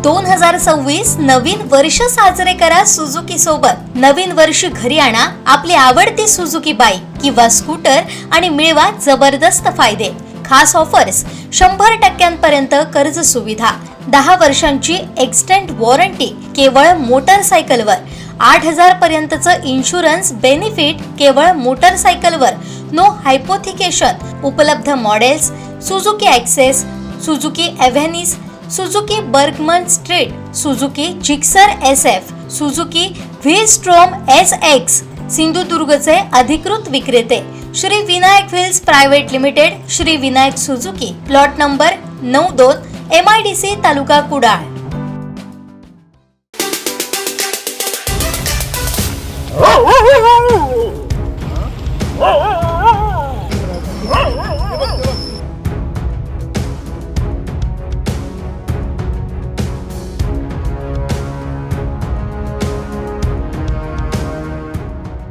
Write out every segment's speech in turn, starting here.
2026 नवीन वर्ष साजरे करा सुझुकी सोबत। नवीन वर्ष घरी आणा आपली आवडती सुझुकी बाईक किंवा स्कूटर आणि मिळवा जबरदस्त फायदे। खास ऑफर्स 100% कर्ज सुविधा, 10 वर्षांची एक्सटेंड वॉरंटी केवळ मोटरसायकलवर, 8000 पर्यंतचं इन्शुरन्स बेनिफिट केवळ मोटरसायकलवर, नो हायपोथिकेशन। उपलब्ध models Suzuki Access, Suzuki Avenis, Suzuki Burgman Street, Suzuki Gixxer SF, Suzuki V Strom SX। सिंधुदुर्गचे अधिकृत विक्रेते Shri Vinayak wheels private limited, Shri Vinayak Suzuki, plot number 92, MIDC, taluka Kudal.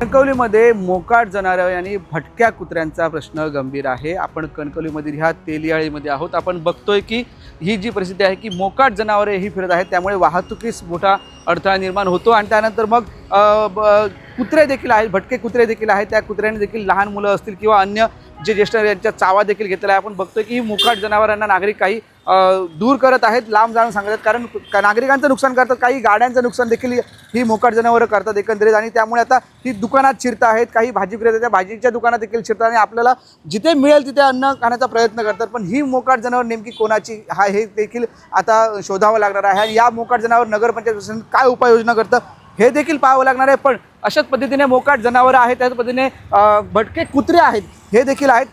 कणकवलीमध्ये मोकाट जनावरे आणि भटक्या कुत्र्यांचा प्रश्न गंभीर आहे। आपण कणकवलीमधील ह्या तेलियाळीमध्ये आहोत। आपण बघतोय की ही जी परिस्थिती आहे की मोकाट जनावरे ही फिरत आहेत, त्यामुळे वाहतुकीस मोठा अडथळा निर्माण होतो आणि त्यानंतर मग कुत्रे देखील आहेत, भटके कुत्रे देखील आहेत। त्या कुत्र्यांनी देखील लहान मुलं असतील किंवा अन्य जे ज्येष्ठ यांच्या चावा देखील घेतलेला आहे। आपण बघतोय की ही मोकाट जनावरांना नागरिक काही दूर करत आहेत, लांब जाऊन सांगतात, कारण नागरिकांचं नुकसान करतात, काही गाड्यांचं नुकसान देखील ही मोकाट जनावरं करतात एकंदरीत। आणि त्यामुळे आता ती दुकानात शिरत आहेत, काही भाजी विक्रेते त्या भाजीच्या दुकानात देखील शिरतात आणि आपल्याला जिथे मिळेल तिथे अन्न खाण्याचा प्रयत्न करतात। पण ही मोकाट जनावर नेमकी कोणाची हे देखील आता शोधावं लागणार आहे आणि या मोकाट जनावर नगरपंचायत प्रशासन काय उपाययोजना करतं हे देखील पाहावं लागणार आहे। पण अशाच पद्धतीने मोकाट जनावरं आहेत, त्याच पद्धतीने भटके कुत्रे आहेत हे देखील आहेत।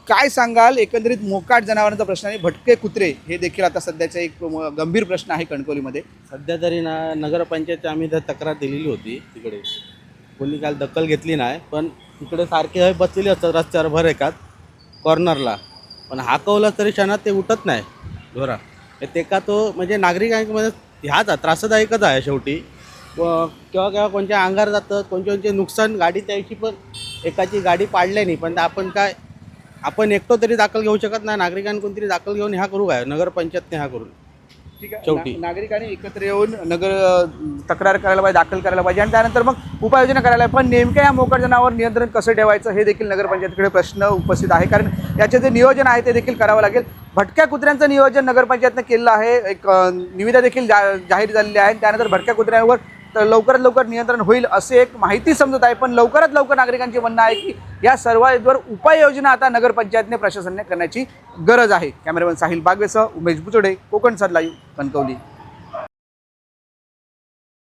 काय सांगाल एकंदरीत मोकाट जनावरांचा प्रश्न आणि भटके कुत्रे हे देखील आता सध्याचा एक गंभीर प्रश्न आहे कणकवलीमध्ये। सध्या तरी नगरपंचायत आम्ही तक्रार दिलेली होती, तिकडे कोणी काल दखल घेतली नाही। पण तिकडे सारखे बसलेले असतात रस्त्यावर भर एकात कॉर्नरला, पण हाकवलं तरी क्षणात ते उठत नाही ढोरा। ते का तो म्हणजे नागरिकांमध्ये ह्याच त्रासदायकच आहे शेवटी। केव्हा कोणत्या अंगार जातं, कोणते नुकसान गाडी त्याची, पण एकाची गाडी पाडली नाही, पण आपण एकटो तरी दाखल घेऊ शकत नाही। नागरिकांनी कोणतरी दाखल घेऊन ह्या करू काय, नगरपंचायतने ह्या करून ठीक आहे। शेवटी नागरिकांनी एकत्र येऊन तक्रार करायला पाहिजे, दाखल करायला पाहिजे आणि त्यानंतर मग उपाययोजना करायला पाहिजे। पण नेमक्या या मोकाट जनावर नियंत्रण कसं ठेवायचं हे देखील नगरपंचायतीकडे प्रश्न उपस्थित आहे, कारण याचे जे नियोजन आहे ते देखील करावं लागेल। भटक्या कुत्र्यांचं नियोजन नगरपंचायतनं केलं आहे, एक निविदा देखील जाहीर झालेली आहे। त्यानंतर भटक्या कुत्र्यांवर लवकरात लवकर नियंत्रण होईल असे एक माहिती समजत आहे। पण लवकरात लवकर नागरिकांचे म्हणणं आहे की या सर्वांवर उपाययोजना आता नगरपंचायतने प्रशासनाने करण्याची गरज आहे। कॅमेरामॅन साहिल बागवेसह उमेश बुचोडे, कोकण लाईव्ह, कणकवली।